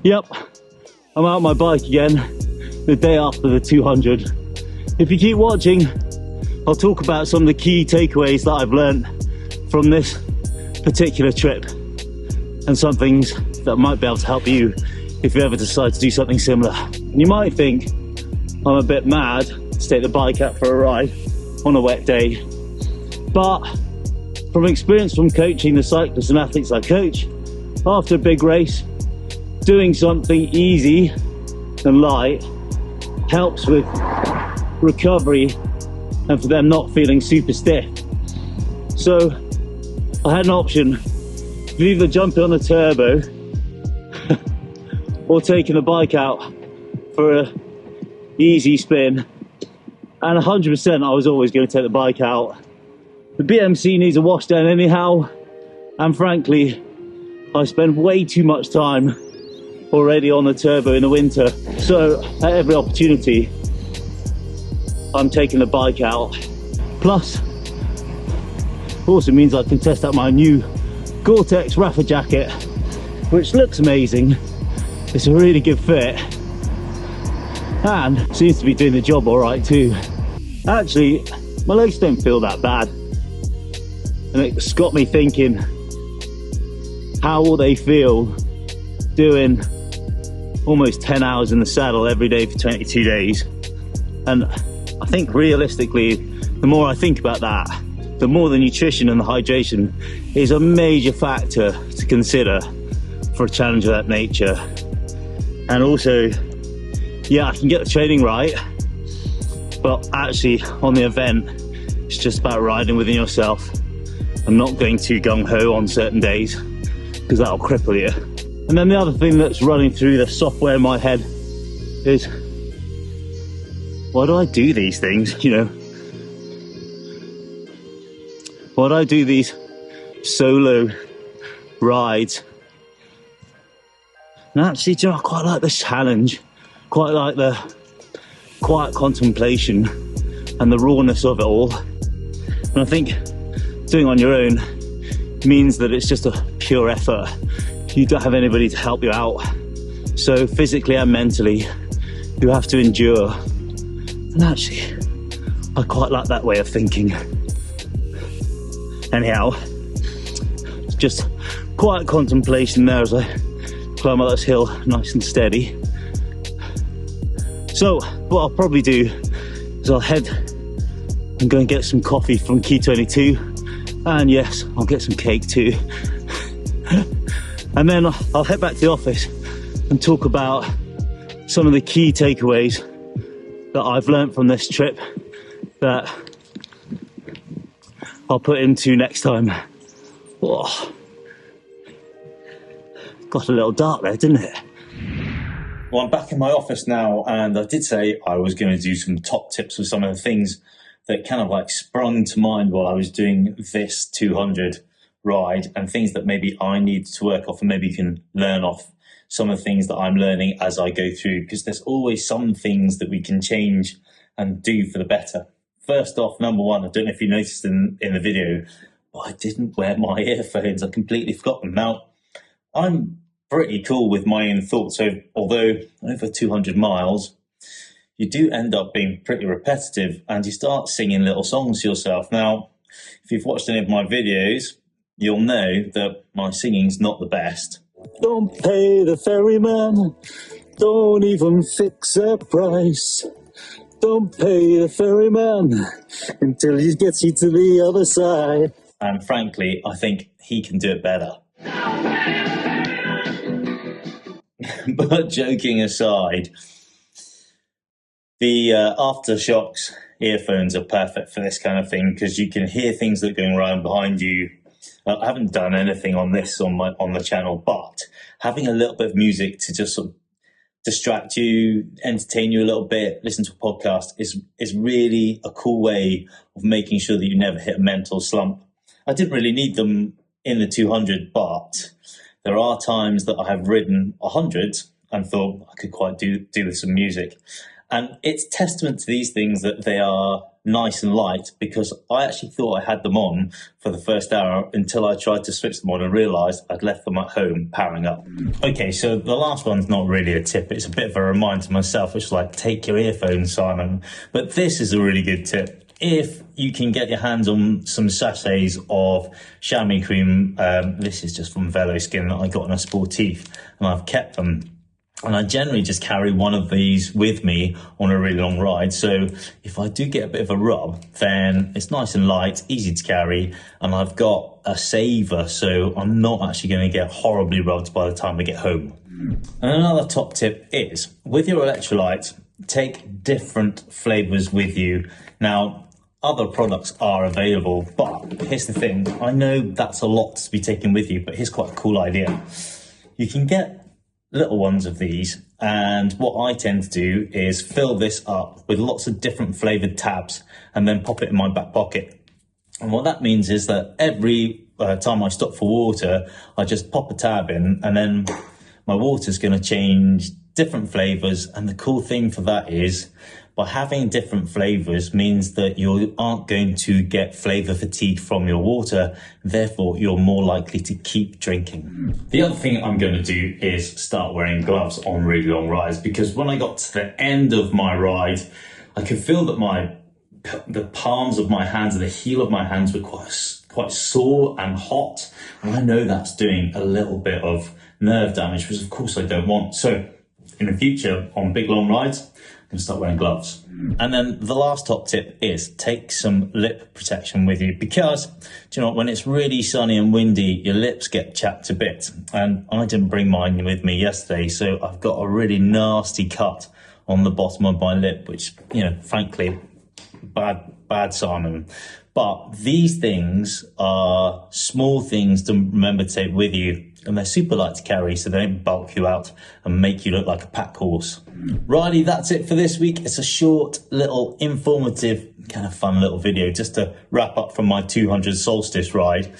Yep, I'm out on my bike again, the day after the 200. If you keep watching, I'll talk about some of the key takeaways that I've learned from this particular trip and some things that might be able to help you if you ever decide to do something similar. And you might think I'm a bit mad to take the bike out for a ride on a wet day, but from experience from coaching the cyclists and athletes I coach, after a big race, doing something easy and light helps with recovery and for them not feeling super stiff. So I had an option of either jumping on a turbo or taking the bike out for a easy spin, and 100% I was always going to take the bike out. The BMC needs a wash down anyhow, and frankly I spend way too much time already on the turbo in the winter, so at every opportunity I'm taking the bike out. Plus also means I can test out my new Gore-Tex Rafa jacket, which looks amazing. It's a really good fit and seems to be doing the job all right too. Actually, my legs don't feel that bad, and it's got me thinking, how will they feel doing almost 10 hours in the saddle every day for 22 days? And I think realistically, the more I think about that, the more the nutrition and the hydration is a major factor to consider for a challenge of that nature. And also, yeah, I can get the training right, but actually on the event, it's just about riding within yourself and not going too gung-ho on certain days, because that'll cripple you. And then the other thing that's running through the software in my head is, why do I do these things, you know? Why do I do these solo rides? And actually, do you know, I quite like the challenge, quite like the quiet contemplation and the rawness of it all. And I think doing on your own means that it's just a pure effort. You don't have anybody to help you out. So physically and mentally, you have to endure. And actually, I quite like that way of thinking. Anyhow, just quiet contemplation there as I climb up this hill nice and steady. So what I'll probably do is I'll head and go and get some coffee from Key 22, and yes, I'll get some cake too. And then I'll head back to the office and talk about some of the key takeaways that I've learned from this trip that I'll put into next time. Oh, got a little dark there, didn't it? Well, I'm back in my office now, and I did say I was going to do some top tips with some of the things that kind of like sprung to mind while I was doing this 200 ride, and things that maybe I need to work off, and maybe you can learn off some of the things that I'm learning as I go through, because there's always some things that we can change and do for the better. First off, number one, I don't know if you noticed in the video, but I didn't wear my earphones. I completely forgot them. Now, I'm pretty cool with my own thoughts. So although over 200 miles, you do end up being pretty repetitive, and you start singing little songs to yourself. Now, if you've watched any of my videos, you'll know that my singing's not the best. Don't pay the ferryman, don't even fix a price. Don't pay the ferryman until he gets you to the other side. And frankly, I think he can do it better. But joking aside, the Aftershocks earphones are perfect for this kind of thing, because you can hear things that are going around behind you. I haven't done anything on this on the channel, but having a little bit of music to just sort of distract you, entertain you a little bit, listen to a podcast is really a cool way of making sure that you never hit a mental slump. I didn't really need them in the 200, but there are times that I have ridden 100 and thought I could quite do with some music. And it's testament to these things that they are nice and light, because I actually thought I had them on for the first hour until I tried to switch them on and realised I'd left them at home powering up. Okay, so the last one's not really a tip. It's a bit of a reminder to myself. It's like, take your earphones, Simon. But this is a really good tip. If you can get your hands on some sachets of chamois cream, this is just from Velo Skin that I got in a Sportive, and I've kept them. And I generally just carry one of these with me on a really long ride. So if I do get a bit of a rub, then it's nice and light, easy to carry, and I've got a saver, so I'm not actually going to get horribly rubbed by the time I get home. And another top tip is, with your electrolytes, take different flavors with you. Now, other products are available, but here's the thing. I know that's a lot to be taken with you, but here's quite a cool idea. You can get little ones of these, and what I tend to do is fill this up with lots of different flavored tabs and then pop it in my back pocket. And what that means is that every time I stop for water, I just pop a tab in, and then my water's going to change different flavors. And the cool thing for that is, by having different flavors means that you aren't going to get flavor fatigue from your water. Therefore, you're more likely to keep drinking. The other thing I'm going to do is start wearing gloves on really long rides, because when I got to the end of my ride, I could feel that the palms of my hands and the heel of my hands were quite sore and hot. And I know that's doing a little bit of nerve damage, which of course I don't want. So in the future, on big long rides, I'm going to start wearing gloves. And then the last top tip is take some lip protection with you, because, do you know what, when it's really sunny and windy, your lips get chapped a bit. And I didn't bring mine with me yesterday, so I've got a really nasty cut on the bottom of my lip, which, you know, frankly, bad Simon. But these things are small things to remember to take with you, and they're super light to carry, so they don't bulk you out and make you look like a pack horse. Righty, that's it for this week. It's a short, little, informative, kind of fun little video just to wrap up from my 200 solstice ride.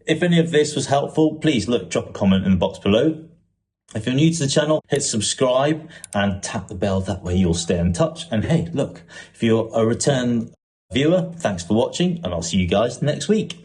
If any of this was helpful, please drop a comment in the box below. If you're new to the channel, hit subscribe and tap the bell. That way you'll stay in touch. And hey, look, if you're a return viewer, thanks for watching, and I'll see you guys next week.